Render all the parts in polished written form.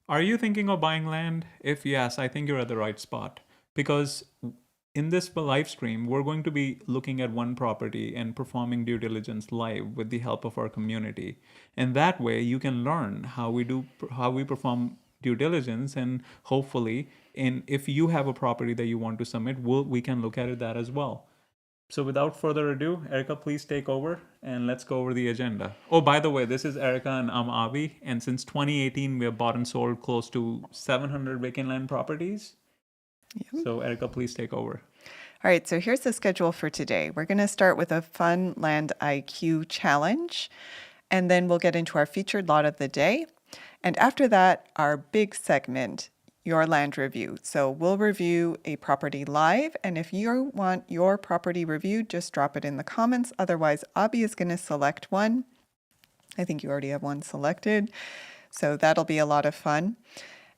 Are you thinking of buying land? If yes, I think you're at the right spot because in this live stream, we're going to be looking at one property and performing due diligence live with the help of our community. And that way you can learn how we perform due diligence, and hopefully in if you have a property that you want to submit, we can look at it that as well. So without further ado, Erica, please take over and let's go over the agenda. Oh, by the way, this is Erica and I'm Avi. And since 2018, we have bought and sold close to 700 vacant land properties. Yep. So Erica, please take over. All right, so here's the schedule for today. We're going to start with a fun Land IQ challenge, and then we'll get into our featured lot of the day. And after that, our big segment, your land review. So we'll review a property live, and if you want your property reviewed, just drop it in the comments. Otherwise, Abhi is going to select one. I think you already have one selected, so that'll be a lot of fun.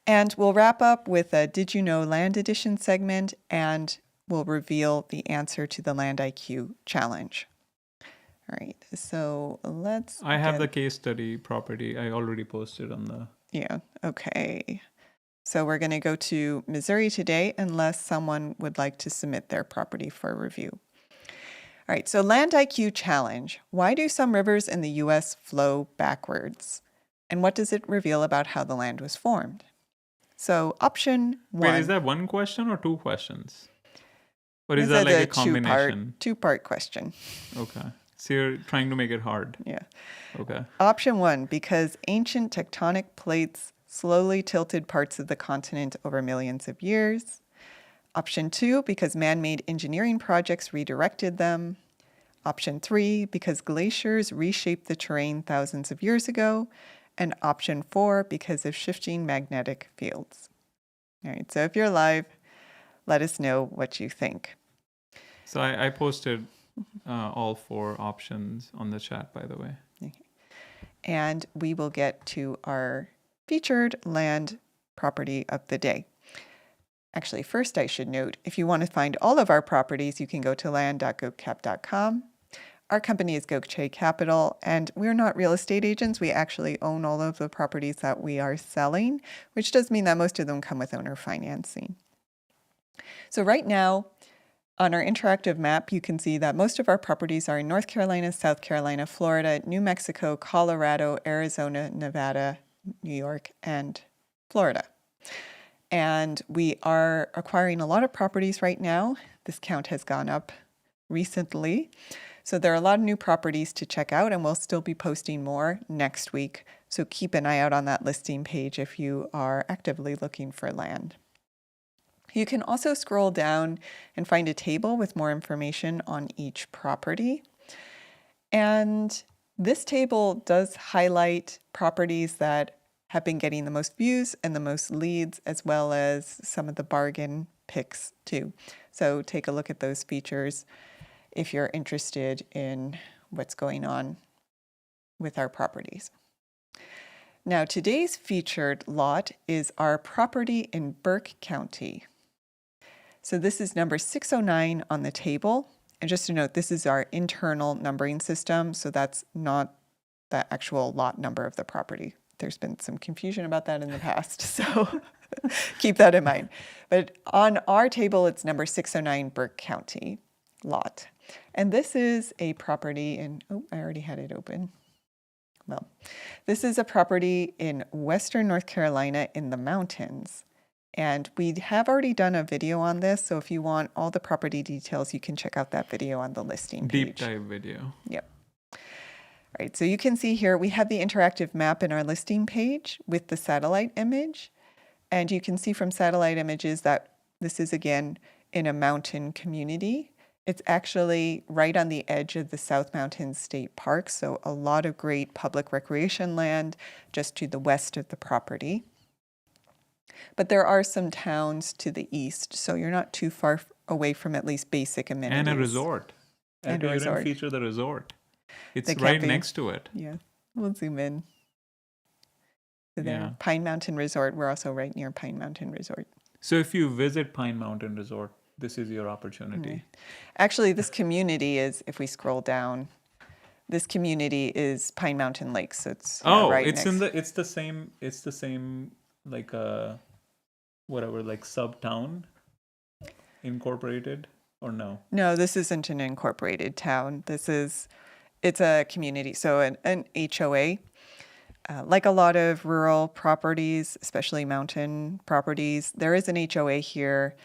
And we'll wrap up with a Did You Know Land Edition segment, and we'll reveal the answer to the Land IQ challenge. All right, so let's. I have the case study property. I already posted on the. Yeah, okay. So we're going to go to Missouri today unless someone would like to submit their property for review. All right, so Land IQ challenge. Why do some rivers in the US flow backwards? And what does it reveal about how the land was formed? So option one. Wait, is that one question or two questions? Or is that like a combination? Two-part question. Okay. So you're trying to make it hard. Yeah. Okay. Option one, because ancient tectonic plates slowly tilted parts of the continent over millions of years. Option two, because man-made engineering projects redirected them. Option three, because glaciers reshaped the terrain thousands of years ago. And option four, because of shifting magnetic fields. All right, so if you're live, let us know what you think. So I posted all four options on the chat, by the way. Okay. And we will get to our featured land property of the day. Actually, first I should note, if you want to find all of our properties, you can go to land.gokcap.com. Our company is Gokche Capital, and we're not real estate agents. We actually own all of the properties that we are selling, which does mean that most of them come with owner financing. So right now, on our interactive map, you can see that most of our properties are in North Carolina, South Carolina, Florida, New Mexico, Colorado, Arizona, Nevada, New York, and Florida. And we are acquiring a lot of properties right now. This count has gone up recently. So there are a lot of new properties to check out, and we'll still be posting more next week. So keep an eye out on that listing page if you are actively looking for land. You can also scroll down and find a table with more information on each property. And this table does highlight properties that have been getting the most views and the most leads, as well as some of the bargain picks too. So take a look at those features if you're interested in what's going on with our properties. Now, today's featured lot is our property in Burke County. So this is number 609 on the table. And just to note, this is our internal numbering system, so that's not the actual lot number of the property. There's been some confusion about that in the past, so keep that in mind. But on our table, it's number 609 Burke County lot. And this is a property in, oh, I already had it open. Well, this is a property in Western North Carolina in the mountains. And we have already done a video on this, so if you want all the property details, you can check out that video on the listing page. Deep dive video. Yep. All right, so you can see here we have the interactive map in our listing page with the satellite image. And you can see from satellite images that this is, again, in a mountain community. It's actually right on the edge of the South Mountains State Park, so a lot of great public recreation land just to the west of the property. But there are some towns to the east, so you're not too far away from at least basic amenities. And a resort. And a resort. You didn't feature the resort. It's The right camping. next to it. Yeah, we'll zoom in. So there, Yeah. Pine Mountain Resort. We're also right near Pine Mountain Resort. So if you visit Pine Mountain Resort, this is your opportunity. Actually, this community is, if we scroll down, this community is Pine Mountain Lakes. So it's Oh, right it's next. it's the same like a whatever, like sub town incorporated or no? No, this isn't an incorporated town. It's a community, so an HOA. Like a lot of rural properties, especially mountain properties, there is an HOA here.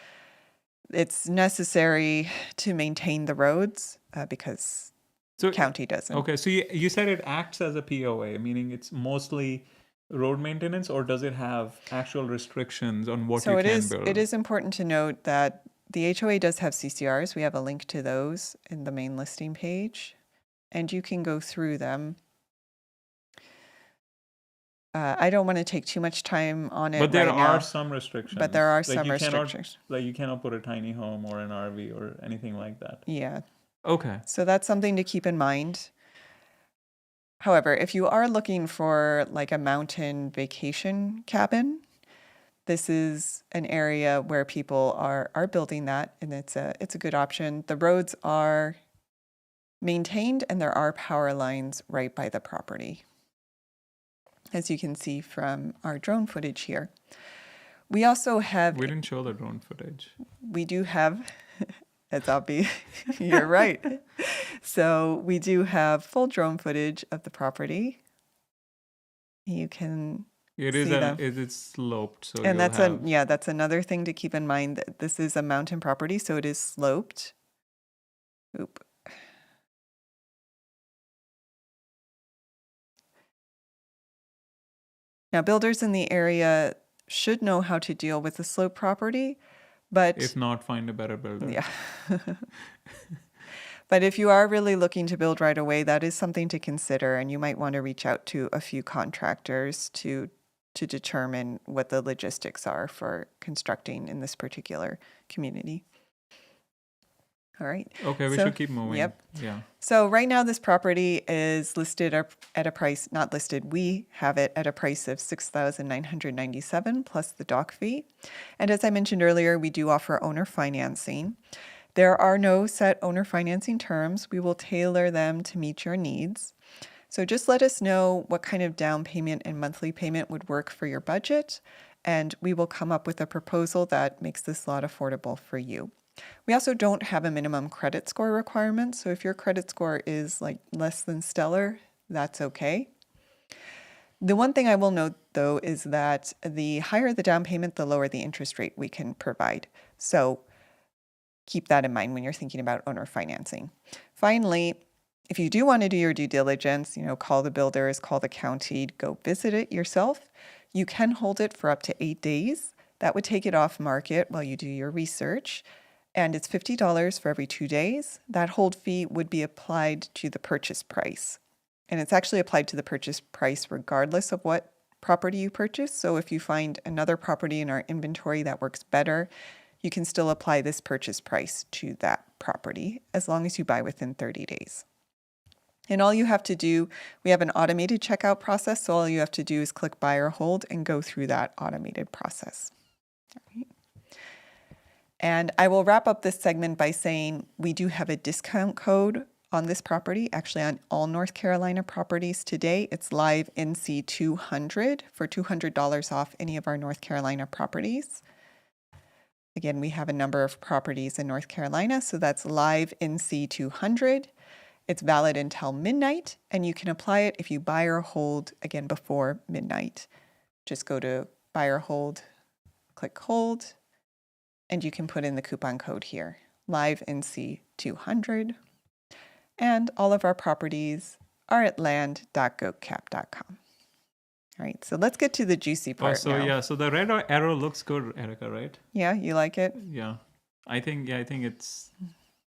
It's necessary to maintain the roads because So county doesn't. okay, so you said it acts as a POA, meaning it's mostly road maintenance, or does it have actual restrictions on what So you it can is build? it is important to note that the HOA does have CCRs. We have a link to those in the main listing page, and you can go through them. I don't want to take too much time on it But there right are now, some restrictions. but there are Like some you cannot, restrictions. like you cannot put a tiny home or an RV or anything like that. Yeah, Okay. so that's something to keep in mind. However, if you are looking for like a mountain vacation cabin, this is an area where people are building that, and it's a good option. The roads are maintained, and there are power lines right by the property, as you can see from our drone footage here. We also have, We didn't show the drone footage. we do have, it's obvious, you're right. So we do have full drone footage of the property. You can It is see them. it is sloped, so And you'll have. that's another thing to keep in mind, that this is a mountain property, so it is sloped. Oop. Now, builders in the area should know how to deal with a slope property, but If not, find a better builder. yeah. But if you are really looking to build right away, that is something to consider, and you might want to reach out to a few contractors to determine what the logistics are for constructing in this particular community. All right. Okay, we So- should keep moving. yep. Yeah. So right now this property is listed at a price, not listed, we have it at a price of $6,997 plus the dock fee. And as I mentioned earlier, we do offer owner financing. There are no set owner financing terms. We will tailor them to meet your needs. So just let us know what kind of down payment and monthly payment would work for your budget, and we will come up with a proposal that makes this lot affordable for you. We also don't have a minimum credit score requirement, so if your credit score is like less than stellar, that's okay. The one thing I will note though is that the higher the down payment, the lower the interest rate we can provide. So keep that in mind when you're thinking about owner financing. Finally, if you do want to do your due diligence, call the builders, call the county, go visit it yourself. You can hold it for up to 8 days. That would take it off market while you do your research. And it's $50 for every 2 days. That hold fee would be applied to the purchase price. And it's actually applied to the purchase price regardless of what property you purchase. So if you find another property in our inventory that works better, you can still apply this purchase price to that property as long as you buy within 30 days. And all you have to do, we have an automated checkout process, so all you have to do is click buy or hold and go through that automated process. All right. And I will wrap up this segment by saying we do have a discount code on this property, actually on all North Carolina properties today. It's live NC200 for $200 off any of our North Carolina properties. Again, we have a number of properties in North Carolina, so that's live NC200. It's valid until midnight, and you can apply it if you buy or hold again before midnight. Just go to buy or hold, click hold, and you can put in the coupon code here, live NC200. And all of our properties are at land.goatcap.com. All right, so let's get to the juicy part now. So the red arrow looks good, Erica, right? Yeah, you like it? Yeah. I think it's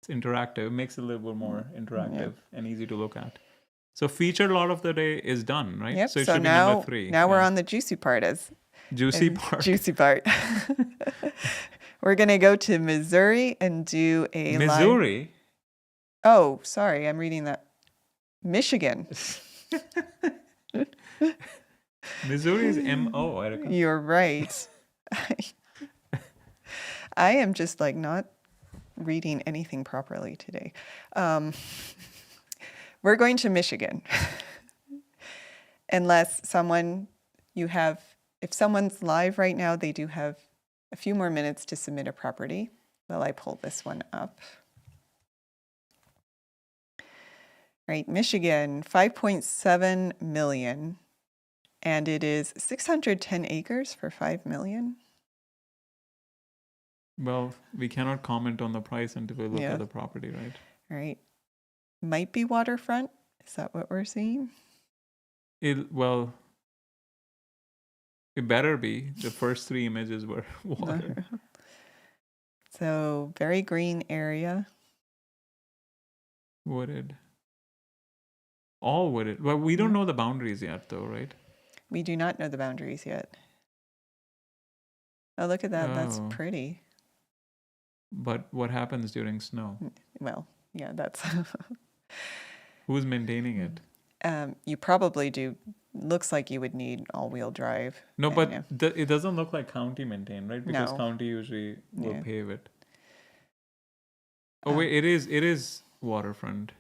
interactive. It makes it a little bit more interactive and easy to look at. So featured lot of the day is done, right? Yep. So it So should be now, number 3. now we're on the juicy part. Juicy part. Juicy part. We're gonna go to Missouri and do a Missouri. Oh, sorry, I'm reading that. Michigan. Missouri is M-O, Erica. You're right. I am just like not reading anything properly today. We're going to Michigan. Unless you have if someone's live right now, they do have a few more minutes to submit a property while I pull this one up. Right, Michigan, 5.7 million, and it is 610 acres for 5 million. Well, we cannot comment on the price until we look Yeah. at the property, right? Right, might be waterfront. Is that what we're seeing? Well, it better be. The first 3 images were water. So very green area. Wooded. All wooded. Well, we don't know the boundaries yet, though, right? We do not know the boundaries yet. Oh, look at that. That's Oh. pretty. But what happens during snow? Well, yeah, that's. Who's maintaining it? You probably do. Looks like you would need all-wheel drive. No, and, but yeah. it doesn't look like county maintained, right? Because No. county usually will Yeah. pave it. Oh, wait, it is waterfront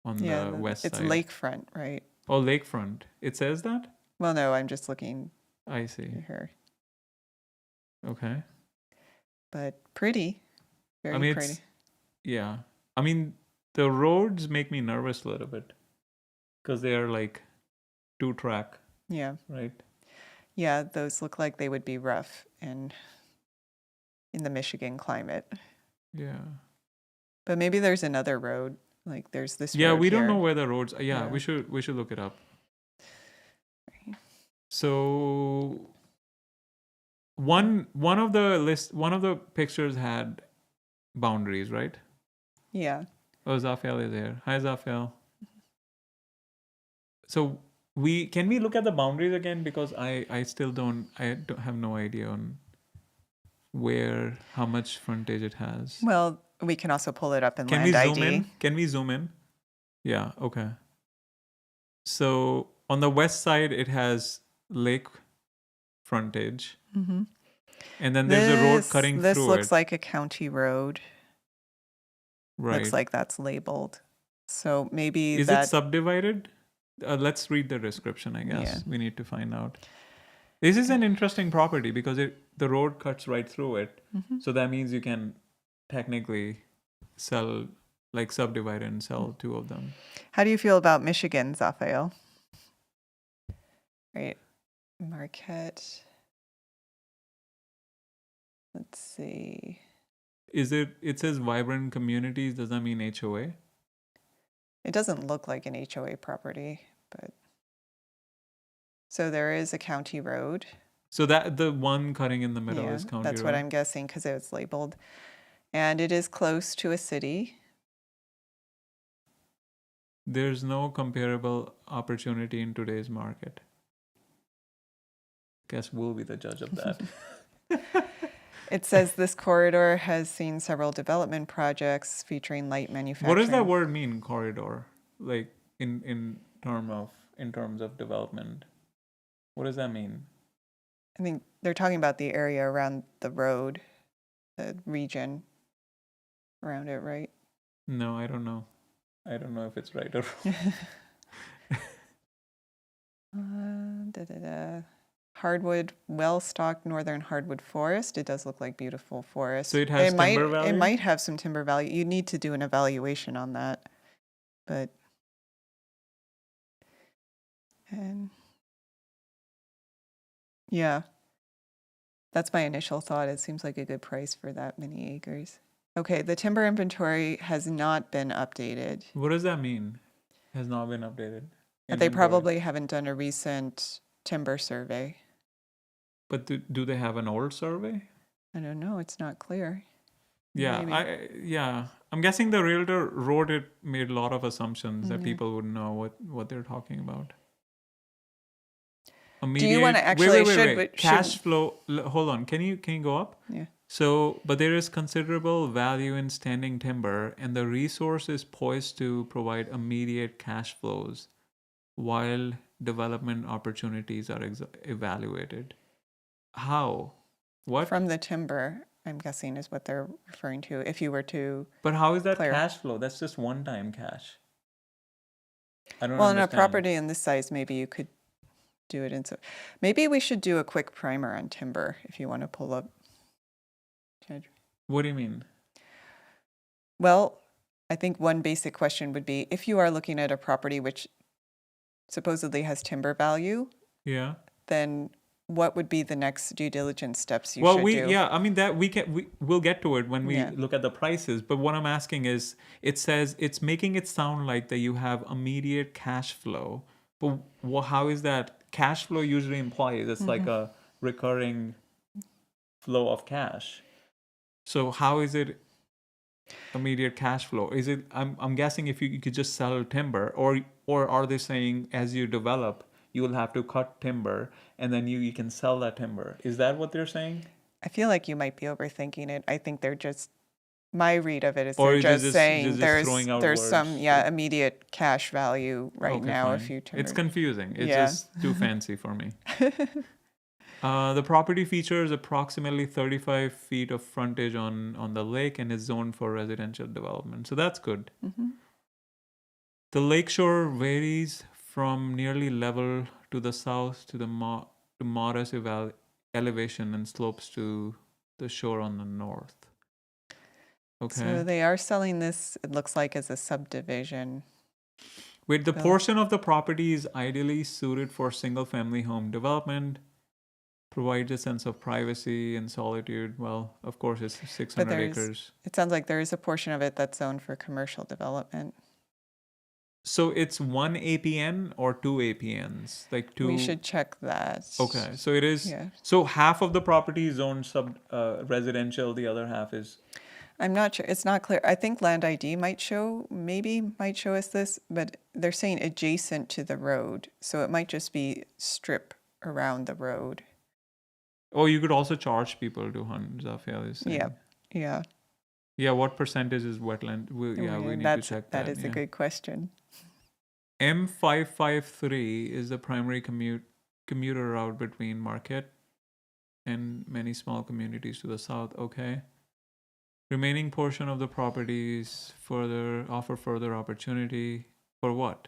on Yeah, the west it's side. lakefront, right? Oh, lakefront. It says that? Well, no, I'm just looking I see. here. Okay. But pretty. Very I mean, pretty. yeah. I mean, the roads make me nervous a little bit because they are like 2-track, Yeah. right? Yeah, those look like they would be rough in the Michigan climate. Yeah. But maybe there's another road. Like there's this Yeah, road we don't here. know where the roads. Yeah, Yeah. we should look it up. Right. So one of the pictures had boundaries, right? Yeah. Oh, Zafiel is there. Hi, Zafiel. So can we look at the boundaries again, because I still don't have no idea on how much frontage it has. Well, we can also pull it up in Can Land we ID. zoom in? Can we zoom in? Yeah, okay. So on the west side, it has lake frontage. Mm-hmm. And then there's a road cutting through it. This looks like a county road. Right. Looks like that's labeled. So maybe Is it subdivided? Let's read the description, I guess. Yeah. We need to find out. This is an interesting property because the road cuts right through it. Mhm. So that means you can technically subdivide and sell 2 of them. How do you feel about Michigan, Zafiel? Right. Marquette. Let's see. It says vibrant communities. Does that mean HOA? It doesn't look like an HOA property, but so there is a county road. So that the one cutting in the middle is county that's road? what I'm guessing because it's labeled. And it is close to a city. There's no comparable opportunity in today's market. Guess we'll be the judge of that. It says this corridor has seen several development projects featuring light manufacturing. What does that word mean, corridor? Like in terms of development. What does that mean? I think they're talking about the area around the road, the region around it, right? No, I don't know. I don't know if it's right or wrong. Hardwood, well-stocked northern hardwood forest. It does look like beautiful forest. So it has timber value? It might have some timber value. You need to do an evaluation on that. But and yeah, that's my initial thought. It seems like a good price for that many acres. Okay, the timber inventory has not been updated. What does that mean? Has not been updated. They probably haven't done a recent timber survey. But do they have an old survey? I don't know. It's not clear. Yeah, Maybe. I'm guessing the realtor wrote it, made a lot of assumptions that Mhm. people would know what they're talking about. Do you want to actually wait. Cash flow. Hold on. Can you go up? Yeah. So, but there is considerable value in standing timber, and the resource is poised to provide immediate cash flows while development opportunities are evaluated. How? What? From the timber, I'm guessing, is what they're referring to. If you were to, But how is that clear. cash flow? That's just one-time cash. I don't well, in a understand. property in this size, maybe you could do it. And so maybe we should do a quick primer on timber if you want to pull up. What do you mean? Well, I think one basic question would be if you are looking at a property which supposedly has timber value, Yeah. then what would be the next due diligence steps you Well, should do? I mean that we'll get to it when we Yeah. look at the prices. But what I'm asking is, it says it's making it sound like that you have immediate cash flow. But how is that? Cash flow usually implies it's like a recurring flow of cash. So how is it immediate cash flow? Is it? I'm guessing if you could just sell timber, or are they saying as you develop, you will have to cut timber and then you can sell that timber? Is that what they're saying? I feel like you might be overthinking it. I think they're just my read of it is Or they're is just it saying just throwing out there's words? some immediate cash value right Okay, now fine. if you turn It's confusing. It's Yeah. just too fancy for me. The property features approximately 35 feet of frontage on the lake and is zoned for residential development. So that's good. The lakeshore varies from nearly level to the south to the to modest elevation and slopes to the shore on the north. Okay. So they are selling this, it looks like, as a subdivision. Wait, the Bill. portion of the property is ideally suited for single family home development, provides a sense of privacy and solitude. Well, of course, it's 600 there's- acres. It sounds like there is a portion of it that's zoned for commercial development. So it's 1 APN or 2 APNs? Like two. We should check that. Okay, so it is. Yeah. So half of the property is zoned residential, the other half is. I'm not sure. It's not clear. I think Land ID might show us this, but they're saying adjacent to the road. So it might just be strip around the road. Oh, you could also charge people to hunt, Zafia is saying. Yeah. Yeah, what percentage is wetland? We need to check that. That is yeah. a good question. M553 is the primary commuter route between Marquette and many small communities to the south. Okay. Remaining portion of the properties offer further opportunity for what?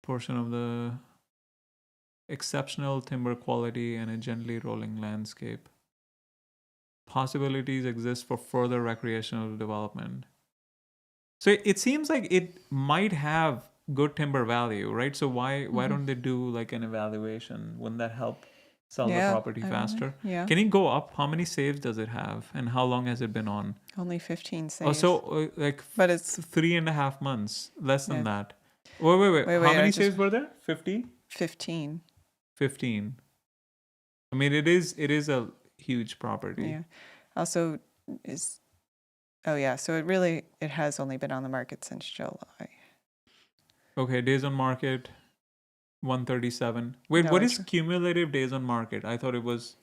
Portion of the exceptional timber quality and a gently rolling landscape. Possibilities exist for further recreational development. So it seems like it might have good timber value, right? So why don't they do like an evaluation? Wouldn't that help sell the property faster? Yeah. Can it go up? How many saves does it have, and how long has it been on? Only 15 saves. Oh, so but it's 3.5 months, less than Yeah. that. Wait. How I many just- saves were there? 50? 15. 15. I mean, it is a huge property. Yeah. Also so it has only been on the market since July. Okay, days on market 137. Wait, No, what is it's- cumulative days on market? I thought it was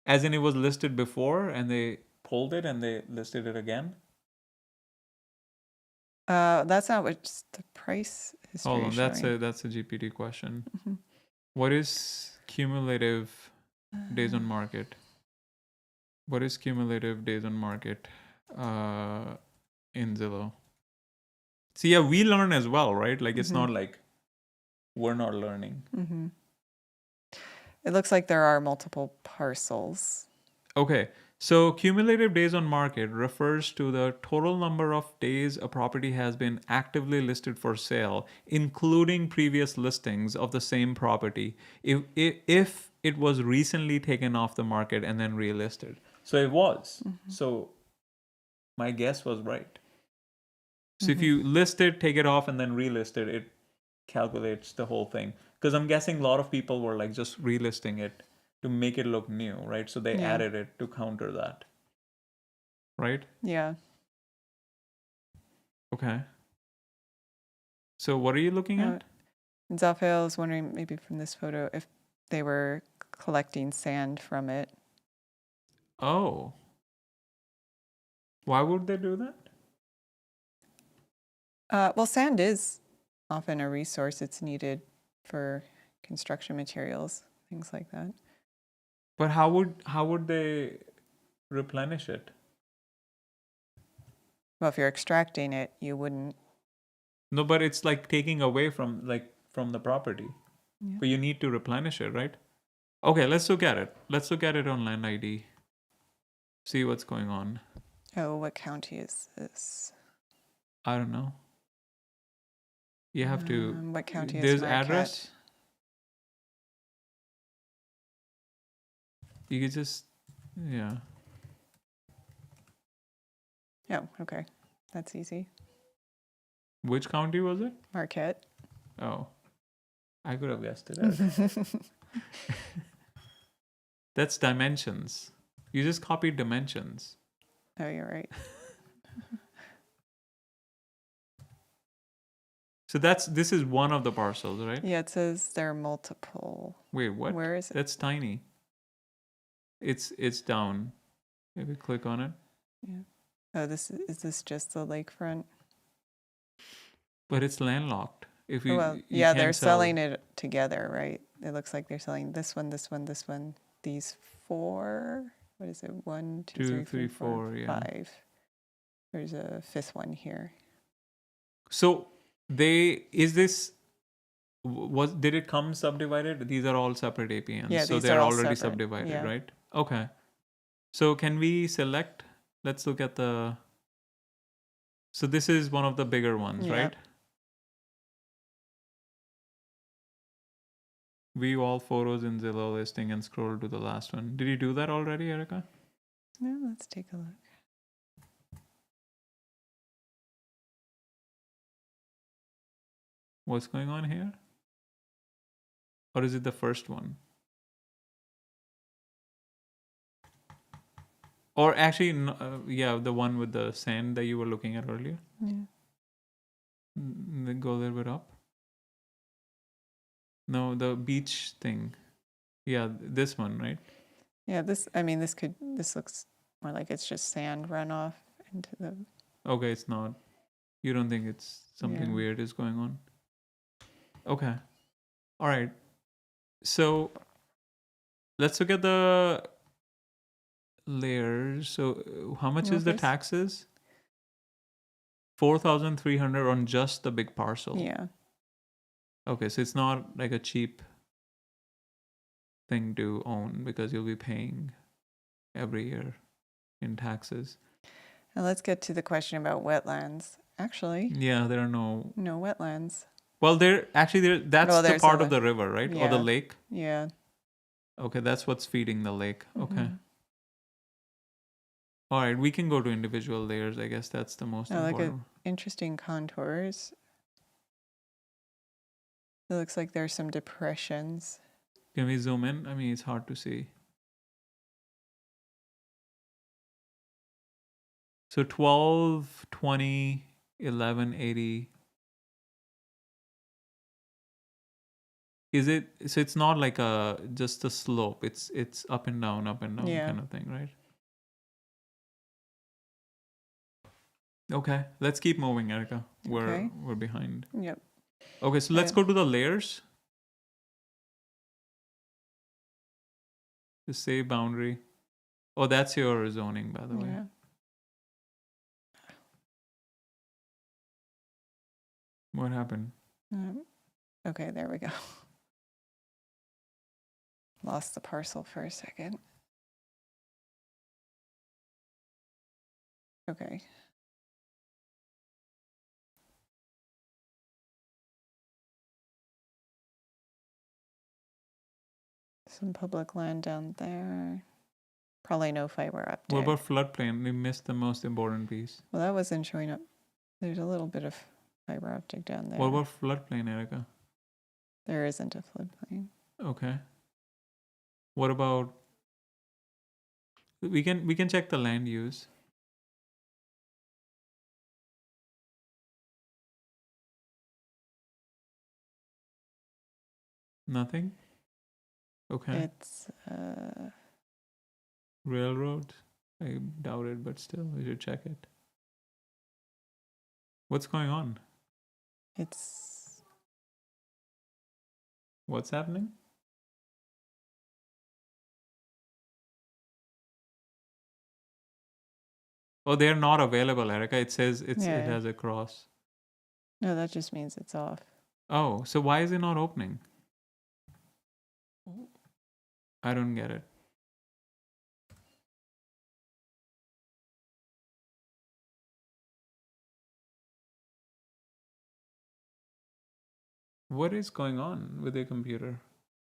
as in it was listed before and they pulled it and they listed it again. That's not what the price history Hold on, is that's showing. a GPT question. Mhm. What is cumulative days on market? What is cumulative days on market in Zillow? See, yeah, we learn as well, right? Like it's not like we're not learning. Mm-hmm. It looks like there are multiple parcels. Okay, so cumulative days on market refers to the total number of days a property has been actively listed for sale, including previous listings of the same property, if it was recently taken off the market and then relisted. So it was. So my guess was right. So if you list it, take it off, and then relist it, it calculates the whole thing. Because I'm guessing a lot of people were like just relisting it to make it look new, right? So they added it to counter that. Right? Yeah. Okay. So what are you looking at? Zafel is wondering maybe from this photo if they were collecting sand from it. Oh. Why would they do that? Well, sand is often a resource. It's needed for construction materials, things like that. But how would they replenish it? Well, if you're extracting it, you wouldn't. No, but it's like taking away from the property. Yeah. But you need to replenish it, right? Okay, let's look at it. Let's look at it on Land ID. See what's going on. Oh, what county is this? I don't know. You have to. What county is There's Marquette? address. You could just, yeah. Oh, okay. That's easy. Which county was it? Marquette. Oh, I could have guessed it. That's dimensions. You just copied dimensions. Oh, you're right. So this is one of the parcels, right? Yeah, it says there are multiple. Wait, what? Where is it? That's tiny. It's down. Maybe click on it. Yeah. Oh, is this just the lakefront? But it's landlocked. If you, Well, you yeah, they're can't sell. selling it together, right? It looks like they're selling this one, this one, this one, these four. What is it? 1, 2, 3, 3, 4, yeah. 5. There's a fifth one here. So did it come subdivided? These are all separate APNs. Yeah, so these they're are all already separate, subdivided, yeah. right? Okay. So can we select? Let's look at the. So this is one of the bigger ones, Yeah. right? View all photos in Zillow listing and scroll to the last one. Did you do that already, Erica? No, let's take a look. What's going on here? Or is it the first one? Or actually, yeah, the one with the sand that you were looking at earlier. Yeah. Then go a little bit up. No, the beach thing. Yeah, this one, right? Yeah, this looks more like it's just sand runoff into the. Okay, it's not. You don't think it's something Yeah. weird is going on? Okay. All right. So let's look at the layers. So how much is the Focus? taxes? 4,300 on just the big parcel. Yeah. Okay, so it's not like a cheap thing to own because you'll be paying every year in taxes. Now let's get to the question about wetlands. Actually, Yeah, there are no. no wetlands. Well, that's Well, the there's part a of the river, right? Or yeah. the lake. Yeah. Okay, that's what's feeding the lake. Okay. Mhm. All right, we can go to individual layers. I guess that's the most I like it. important. Interesting contours. It looks like there's some depressions. Can we zoom in? I mean, it's hard to see. So 12, 20, 11, 80. Is it, so it's not like just a slope. It's up and down Yeah. kind of thing, right? Okay, let's keep moving, Erica. Okay. We're behind. Yep. Okay, so let's go to the layers. The save boundary. Oh, that's your zoning, by the way. Yeah. What happened? Okay, there we go. Lost the parcel for a second. Okay. Some public land down there. Probably no fiber optic. What about floodplain? We missed the most important piece. Well, that wasn't showing up. There's a little bit of fiber optic down there. What about floodplain, Erica? There isn't a floodplain. Okay. What about? We can check the land use. Nothing. Okay. It's Railroad. I doubt it, but still, we should check it. What's going on? it's What's happening? Oh, they're not available, Erica. It says it Yeah. has a cross. no, that just means it's off. Oh, so why is it not opening? I don't get it. What is going on with your computer?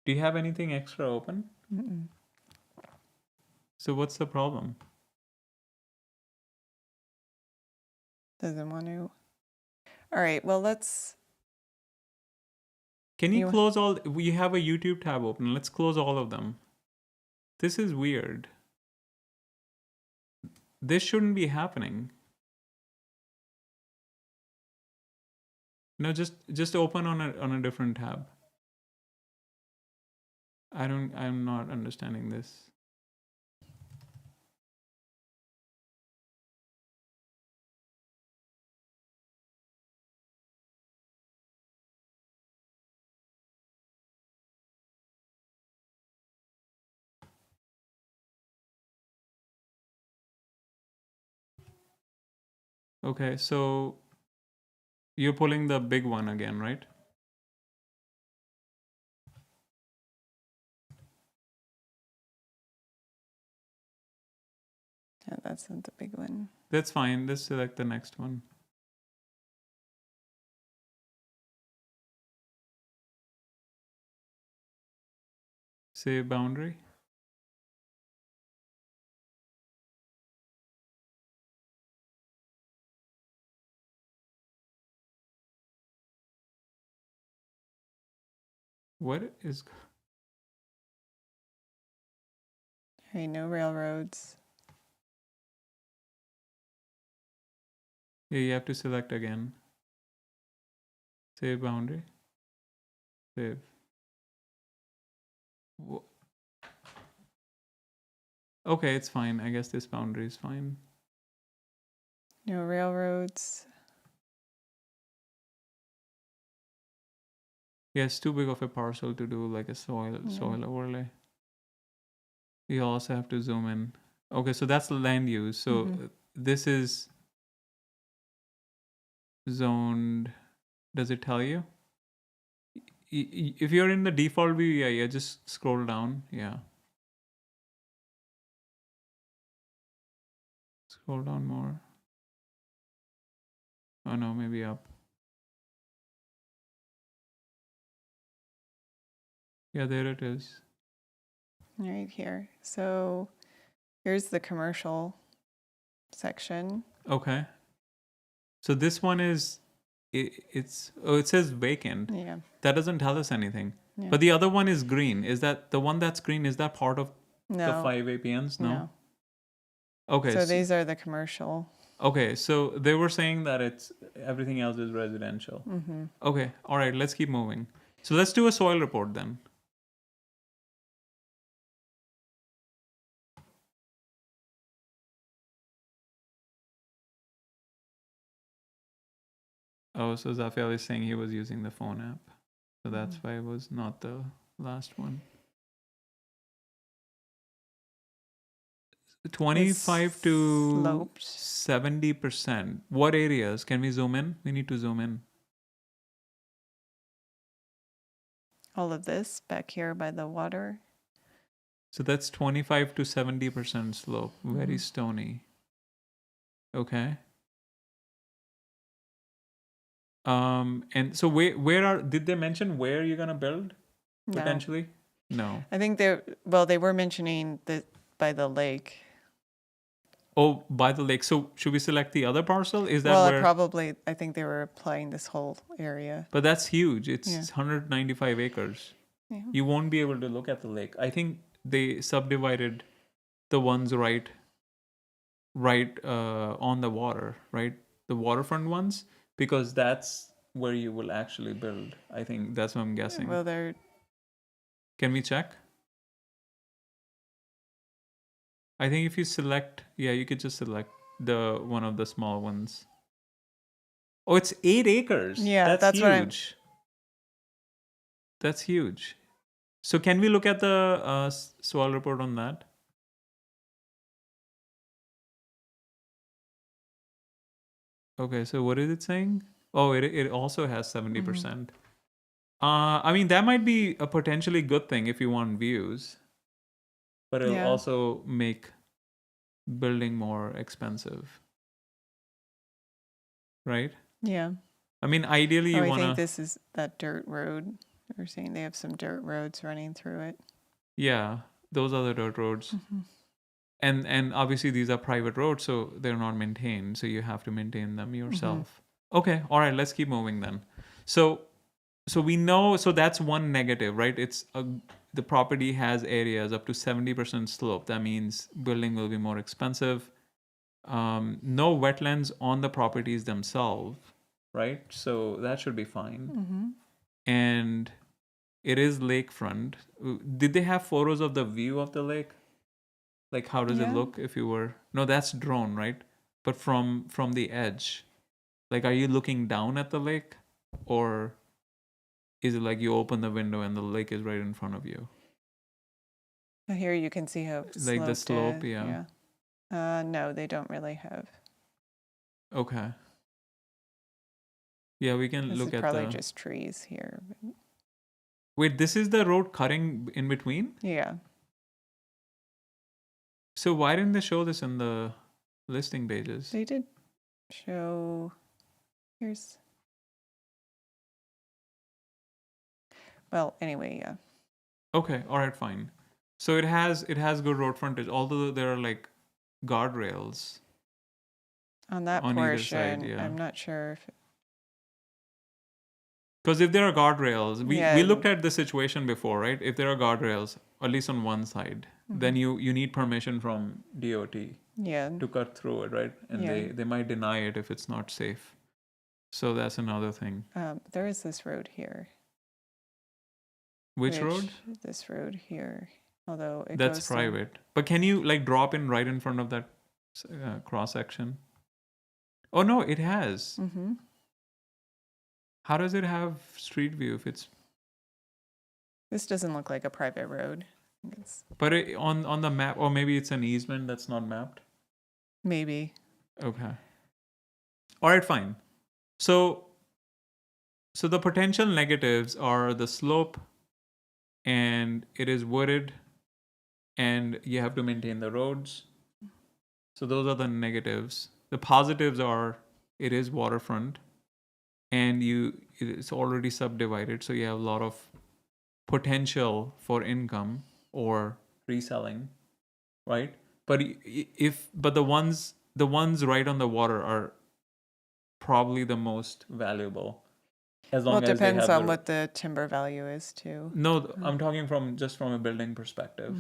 Do you have anything extra open? Mm-mm. So what's the problem? Doesn't want to. All right. Well, let's. Can you You- close all? We have a YouTube tab open. Let's close all of them. This is weird. This shouldn't be happening. No, just open on a different tab. I'm not understanding this. Okay, so you're pulling the big one again, right? Yeah, that's not the big one. That's fine. Let's select the next one. Save boundary. What is? All right. No railroads. Yeah, you have to select again. Save boundary. Save. Okay, it's fine. I guess this boundary is fine. No railroads. Yeah, it's too big of a parcel to do like a soil overlay. You also have to zoom in. Okay, so that's land use. So this is zoned. Does it tell you? If you're in the default view, yeah, just scroll down. Yeah. Scroll down more. Oh no, maybe up. Yeah, there it is. Right here. So here's the commercial section. Okay. So this one is, it says vacant. Yeah. That doesn't tell us anything. Yeah. But the other one is green. Is that the one that's green? Is that part of the No. 5 APNs? No. No. Okay. So these are the commercial. Okay, so they were saying that it's everything else is residential. Okay, all right, let's keep moving. So let's do a soil report then. Oh, so Zafiel is saying he was using the phone app. So that's why it was not the last one. 25 to sloped. 70%. What areas? Can we zoom in? We need to zoom in. All of this back here by the water. So that's 25 to 70% slope. Very stony. Okay. And so did they mention where you're gonna build No. potentially? No. I think they were mentioning that by the lake. Oh, by the lake. So should we select the other parcel? Is that Well, where? I think they were applying this whole area. But that's huge. It's Yeah. 195 acres. Yeah. You won't be able to look at the lake. I think they subdivided the ones right on the water, right? The waterfront ones, because that's where you will actually build. I think that's what I'm guessing. Well, they're Can we check? I think if you select, yeah, you could just select the one of the small ones. Oh, it's 8 acres. Yeah, that's huge. That's huge. So can we look at the soil report on that? Okay, so what is it saying? Oh, it also has 70%. I mean, that might be a potentially good thing if you want views. but it'll Yeah. also make building more expensive, right? Yeah. I mean, ideally, Oh, you I think wanna, this is that dirt road. They're saying they have some dirt roads running through it. yeah, those are the dirt roads. And obviously these are private roads, so they're not maintained, so you have to maintain them yourself. Okay, all right, let's keep moving then. So we know, so that's one negative, right? The property has areas up to 70% slope. That means building will be more expensive. No wetlands on the properties themselves, right? So that should be fine. And it is lakefront. Did they have photos of the view of the lake? Like, how does it Yeah. look if you were? No, that's drone, right? But from the edge, like, are you looking down at the lake, or is it like you open the window and the lake is right in front of you? Here you can see how Like the sloped slope, yeah. Yeah. No, they don't really have. Okay. Yeah, we can This is look at probably the. just trees here. Wait, this is the road cutting in between? Yeah. So why didn't they show this in the listing pages? They did show. Here's. Well, anyway, yeah. Okay, all right, fine. So it has good road frontage, although there are like guardrails On that on either side, portion, yeah. I'm not sure if. Because if there are guardrails, we Yeah. looked at this situation before, right? If there are guardrails, at least on one side, then you need permission from DOT Yeah. to cut through it, right? And Yeah. they might deny it if it's not safe. So that's another thing. There is this road here. Which road? This road here. Although it That's goes private. But can you like drop in right in front of that cross section? Oh no, it has. Mm-hmm. How does it have street view if it's? This doesn't look like a private road. But on the map, or maybe it's an easement that's not mapped. Maybe. Okay. All right, fine. So the potential negatives are the slope, and it is wooded, and you have to maintain the roads. So those are the negatives. The positives are it is waterfront, and it's already subdivided, so you have a lot of potential for income or reselling, right? But but the ones right on the water are probably the most valuable, as Well, long it as they depends have on what the timber value is too. No, I'm talking from a building perspective.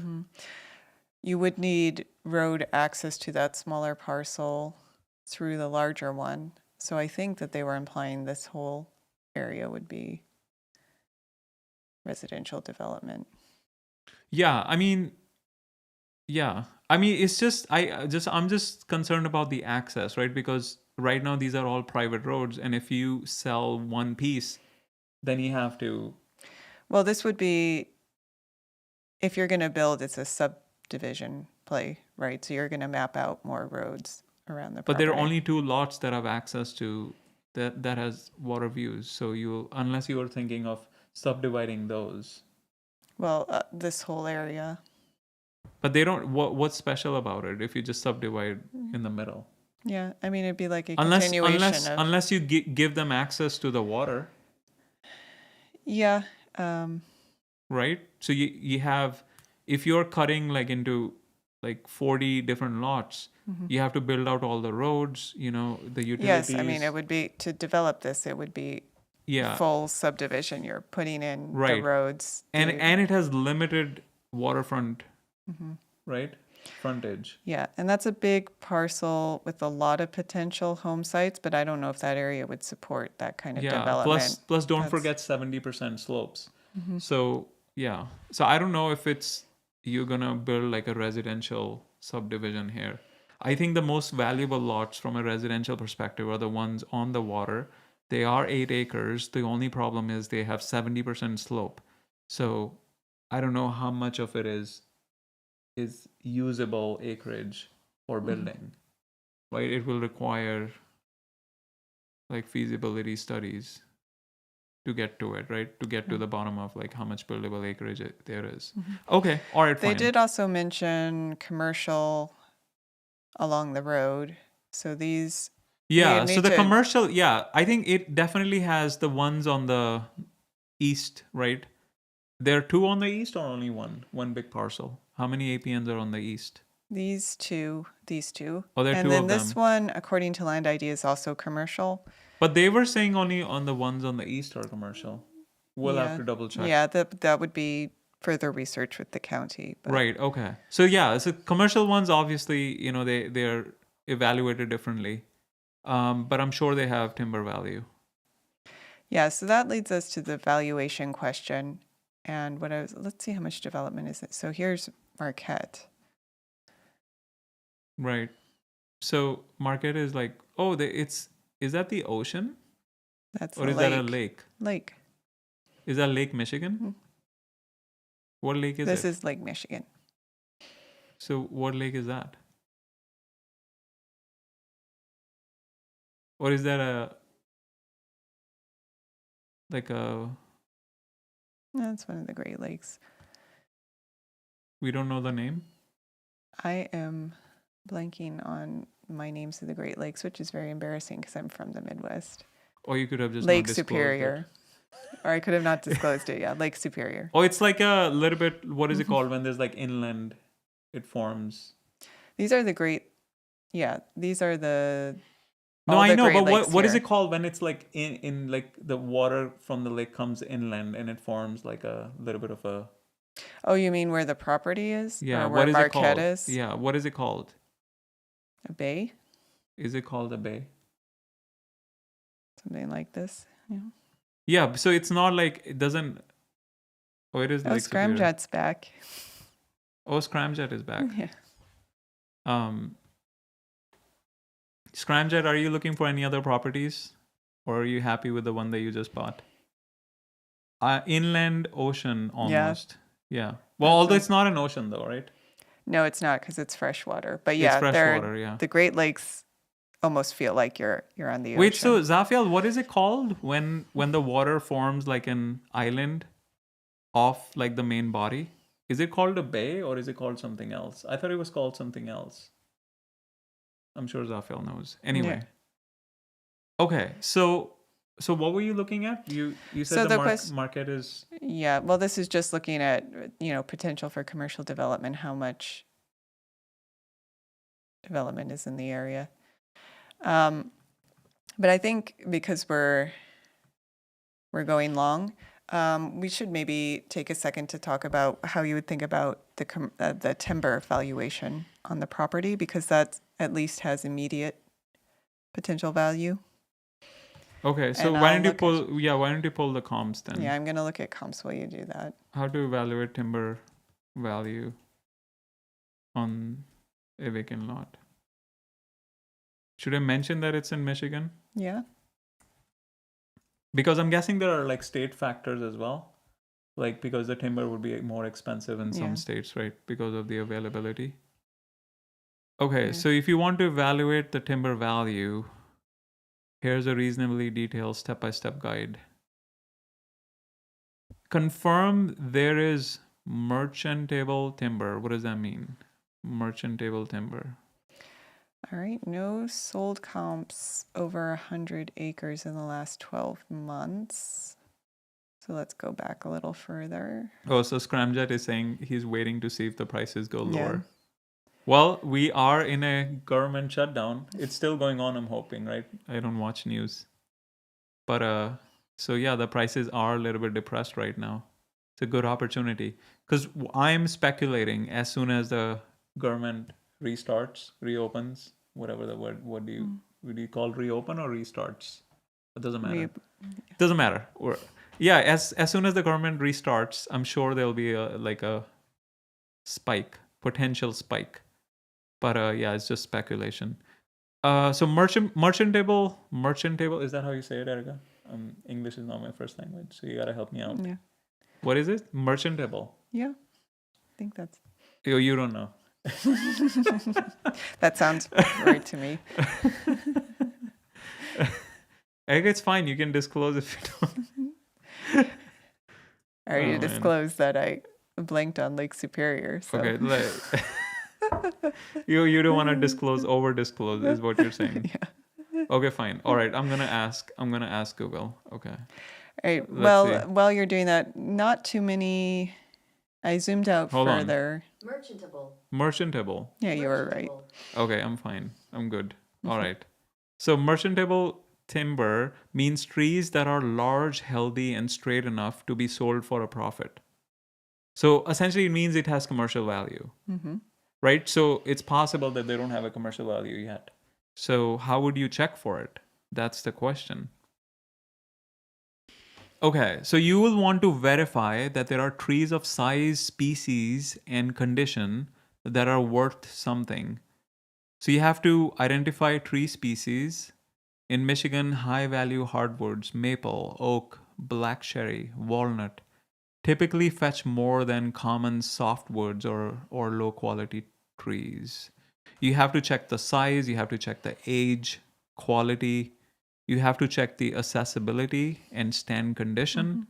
You would need road access to that smaller parcel through the larger one. So I think that they were implying this whole area would be residential development. Yeah, I mean, it's just I'm just concerned about the access, right? Because right now these are all private roads, and if you sell one piece, then you have to. Well, this would be, if you're going to build, it's a subdivision play, right? So you're going to map out more roads around the But property. there are only 2 lots that have access to that has water views. So unless you were thinking of subdividing those. Well, this whole area. But they don't. What's special about it if you just subdivide in the middle? Yeah, I mean, it'd be like a Unless continuation of. unless you give them access to the water, Yeah. right? So you have, if you're cutting like into like 40 different lots, you have to build out all the roads, the utilities. Yes, I mean, it would be, to develop this, it would be Yeah, full subdivision. You're putting in the right. roads. And it has limited waterfront, right? Frontage. Yeah, and that's a big parcel with a lot of potential home sites, but I don't know if that area would support that kind of Yeah. development. Plus don't That's- forget 70% slopes. So yeah. So I don't know if you're gonna build like a residential subdivision here. I think the most valuable lots from a residential perspective are the ones on the water. They are 8 acres. The only problem is they have 70% slope. So I don't know how much of it is usable acreage for building. Right? It will require like feasibility studies. to get to it, right? To get to Yeah. the bottom of like how much buildable acreage there is. Mhm. Okay, all right, They fine. did also mention commercial along the road. So these, Yeah, we so need the to, commercial, yeah, I think it definitely has the ones on the east, right? There are two on the east or only one? One big parcel. How many APNs are on the east? these two, Oh, there are and two then of this them. one, according to Land ID, is also commercial. But they were saying only on the ones on the east are commercial. We'll have Yeah. to double check. Yeah, that would be further research with the county. But Right, okay. So yeah, so commercial ones obviously, they're evaluated differently. But I'm sure they have timber value. yeah, so that leads us to the valuation question. And let's see how much development is it. So here's Marquette. Right. So Marquette is like, is that the ocean? That's Or the is that a lake. lake? Lake. Is that Lake Michigan? Mhm. What lake is This it? is Lake Michigan. So what lake is that? Or is that That's one of the Great Lakes. we don't know the name? I am blanking on my names of the Great Lakes, which is very embarrassing because I'm from the Midwest. Or you could have just Lake not disclosed Superior. it. Or I could have not disclosed it. Yeah, Lake Superior. Oh, it's like a little bit, what is it called when there's like inland, it forms? These are the these are the. No, all I the know, Great but Lakes what is here. it called when it's like in like the water from the lake comes inland and it forms like a little bit of a Oh, you mean where the property is? yeah, Or what where is it Marquette called? is? Yeah, what is it called? A bay? Is it called a bay? Something like this. Yeah. Yeah, so it's not like it doesn't. Oh, it is Oh, Lake Superior. Scramjet's back. Oh, Scramjet is back. Yeah. Scramjet, are you looking for any other properties, or are you happy with the one that you just bought? Inland ocean almost. Yeah. Well, That's although a- it's not an ocean though, right? No, it's not because it's freshwater. But yeah, It's freshwater. Yeah. the Great Lakes almost feel like you're on the Wait, ocean. so Zafiel, what is it called when the water forms like an island off like the main body? Is it called a bay or is it called something else? I thought it was called something else. I'm sure Zafiel knows. Anyway. Okay, so what were you looking at? You So said the the market is Yeah, well, this is just looking at, potential for commercial development, how much development is in the area. But I think because we're going long, we should maybe take a second to talk about how you would think about the timber valuation on the property, because that at least has immediate potential value. okay. So And why I'll don't you look pull? Why don't you pull the comps then? Yeah, I'm going to look at comps while you do that. How to evaluate timber value on a vacant lot? Should I mention that it's in Michigan? Yeah. Because I'm guessing there are like state factors as well. Like because the timber would be more expensive in Yeah. some states, right? Because of the availability. Okay, Yeah. so if you want to evaluate the timber value, here's a reasonably detailed step-by-step guide. Confirm there is merchantable timber. What does that mean? Merchantable timber. All right, no sold comps over 100 acres in the last 12 months. So let's go back a little further. Oh, so Scramjet is saying he's waiting to see if the prices go Yeah. lower. Well, we are in a government shutdown. It's still going on, I'm hoping, right? I don't watch news. But so yeah, the prices are a little bit depressed right now. It's a good opportunity because I'm speculating as soon as the government reopens, whatever the word, would you call reopen or restarts? It doesn't matter. Doesn't matter. As soon as the government restarts, I'm sure there'll be a spike, potential spike. But yeah, it's just speculation. So merchantable, is that how you say it, Erica? English is not my first language, so you gotta help me out. Yeah. What is it? Merchantable. Yeah. I think that's. You don't know. That sounds right to me. Erica, it's fine. You can disclose if you don't. I already man. disclosed that I blanked on Lake Superior. So. Okay, you don't want to over disclose is what you're saying. Yeah. Okay, fine. All right, I'm gonna ask Google. Okay, All right. let's Well, see. while you're doing that, not too many. I zoomed out Hold on. further. Merchantable. Yeah, you were right. Okay, I'm fine. I'm good. All right. So merchantable timber means trees that are large, healthy, and straight enough to be sold for a profit. So essentially, it means it has commercial value, right? So it's possible that they don't have a commercial value yet. So how would you check for it? That's the question. Okay, so you will want to verify that there are trees of size, species, and condition that are worth something. So you have to identify tree species. In Michigan, high value hardwoods, maple, oak, black cherry, walnut, typically fetch more than common softwoods or low quality trees. You have to check the size, you have to check the age, quality, you have to check the accessibility and stand condition,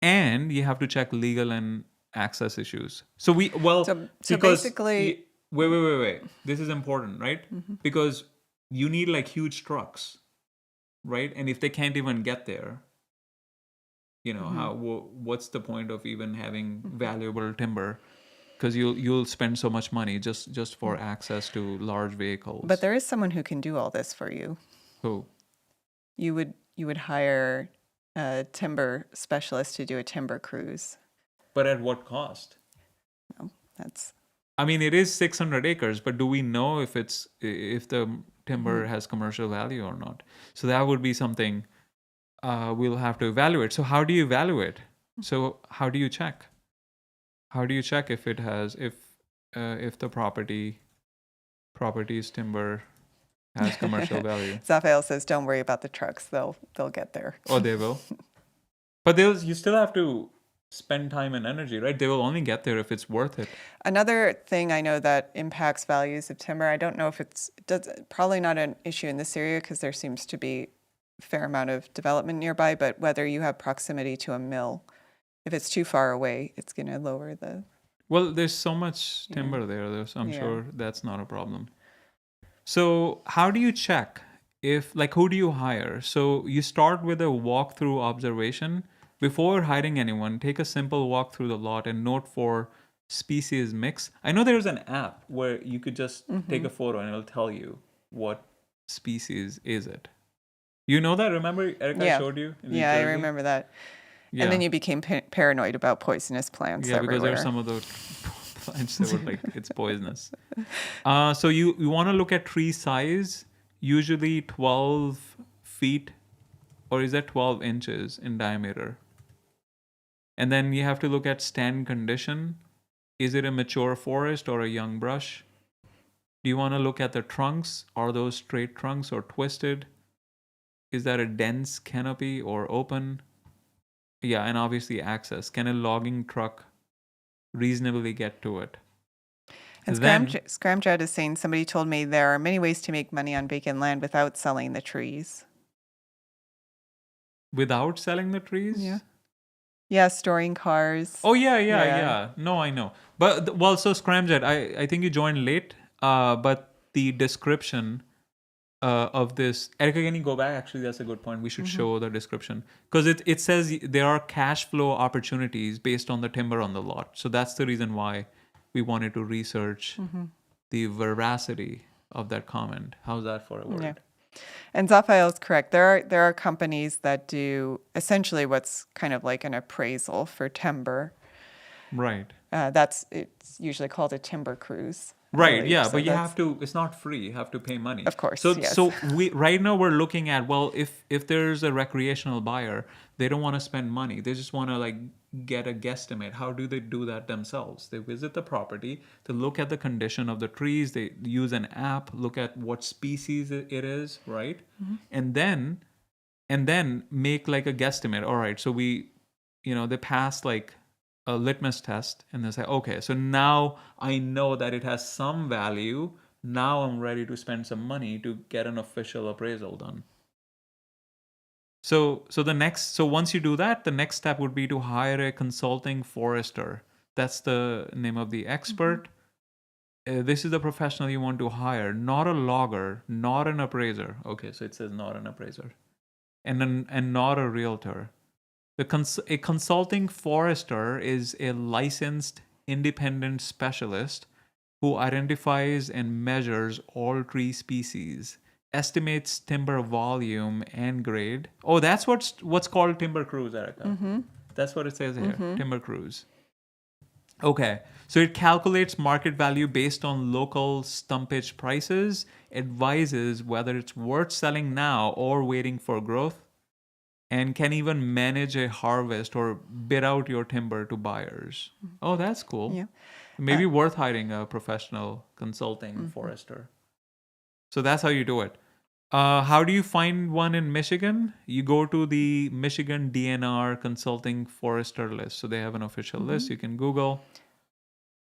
and you have to check legal and access issues. So So basically, wait. This is important, right? Because you need like huge trucks, right? And if they can't even get there, what's the point of even having valuable timber? Because you'll spend so much money just for access to large vehicles. but there is someone who can do all this for you. Who? You would hire a timber specialist to do a timber cruise. But at what cost? That's I mean, it is 600 acres, but do we know if the timber has commercial value or not? So that would be something we'll have to evaluate. So how do you evaluate? So how do you check? How do you check if it has if the property's timber has commercial value? Zaphael says, "Don't worry about the trucks; they'll get there." Oh, they will. But you still have to spend time and energy, right? They will only get there if it's worth it. Another thing I know that impacts values of timber, I don't know if probably not an issue in this area because there seems to be a fair amount of development nearby, but whether you have proximity to a mill. If it's too far away, it's going to lower the... Well, there's so much timber there, so I'm sure that's not a problem. So how do you check who do you hire? So you start with a walkthrough observation. Before hiring anyone, take a simple walk through the lot and note for species mix. I know there's an app where you could just take a photo and it'll tell you what species is it. You know that? Remember, Erica showed you? Yeah, I remember that. Yeah. And then you became paranoid about poisonous plants everywhere. Because there are some of those plants that were like, it's poisonous. So you want to look at tree size, usually 12 feet, or is that 12 inches in diameter? And then you have to look at stand condition. Is it a mature forest or a young brush? Do you want to look at the trunks? Are those straight trunks or twisted? Is that a dense canopy or open? Yeah, and obviously access. Can a logging truck reasonably get to it? And Scramjet is saying, somebody told me there are many ways to make money on vacant land without selling the trees. Without selling the trees? Yeah. Yeah, storing cars. Oh, yeah. No, I know. But, so Scramjet, I think you joined late, but the description of this, Erica, can you go back? Actually, that's a good point. We should show the description because it says there are cash flow opportunities based on the timber on the lot. So that's the reason why we wanted to research the veracity of that comment. How's that for a word? Yeah. And Zaphael is correct. There are companies that do essentially what's kind of like an appraisal for timber. Right. It's usually called a timber cruise. Right, yeah, so but you have to, it's not free, you have to pay money. Of course, So, yes. So right now we're looking at, if there's a recreational buyer, they don't want to spend money. They just want to get a guesstimate. How do they do that themselves? They visit the property, they look at the condition of the trees, they use an app, look at what species it is, right? And then make a guesstimate. All right, so they pass a litmus test and they say, okay, so now I know that it has some value. Now I'm ready to spend some money to get an official appraisal done. So once you do that, the next step would be to hire a consulting forester. That's the name of the expert. This is the professional you want to hire, not a logger, not an appraiser. Okay, so it says not an appraiser, and not a realtor. A consulting forester is a licensed independent specialist who identifies and measures all tree species, estimates timber volume and grade. Oh, that's what's called timber cruise, Erica. That's what it says here, timber cruise. Okay, so it calculates market value based on local stumpage prices, advises whether it's worth selling now or waiting for growth, and can even manage a harvest or bid out your timber to buyers. Oh, that's cool. Yeah. Maybe worth hiring a professional consulting forester. So that's how you do it. How do you find one in Michigan? You go to the Michigan DNR Consulting Forester list. So they have an official list. You can Google.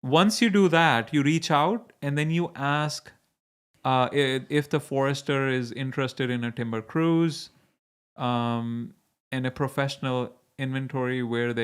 Once you do that, you reach out and then you ask if the forester is interested in a timber cruise and a professional inventory where they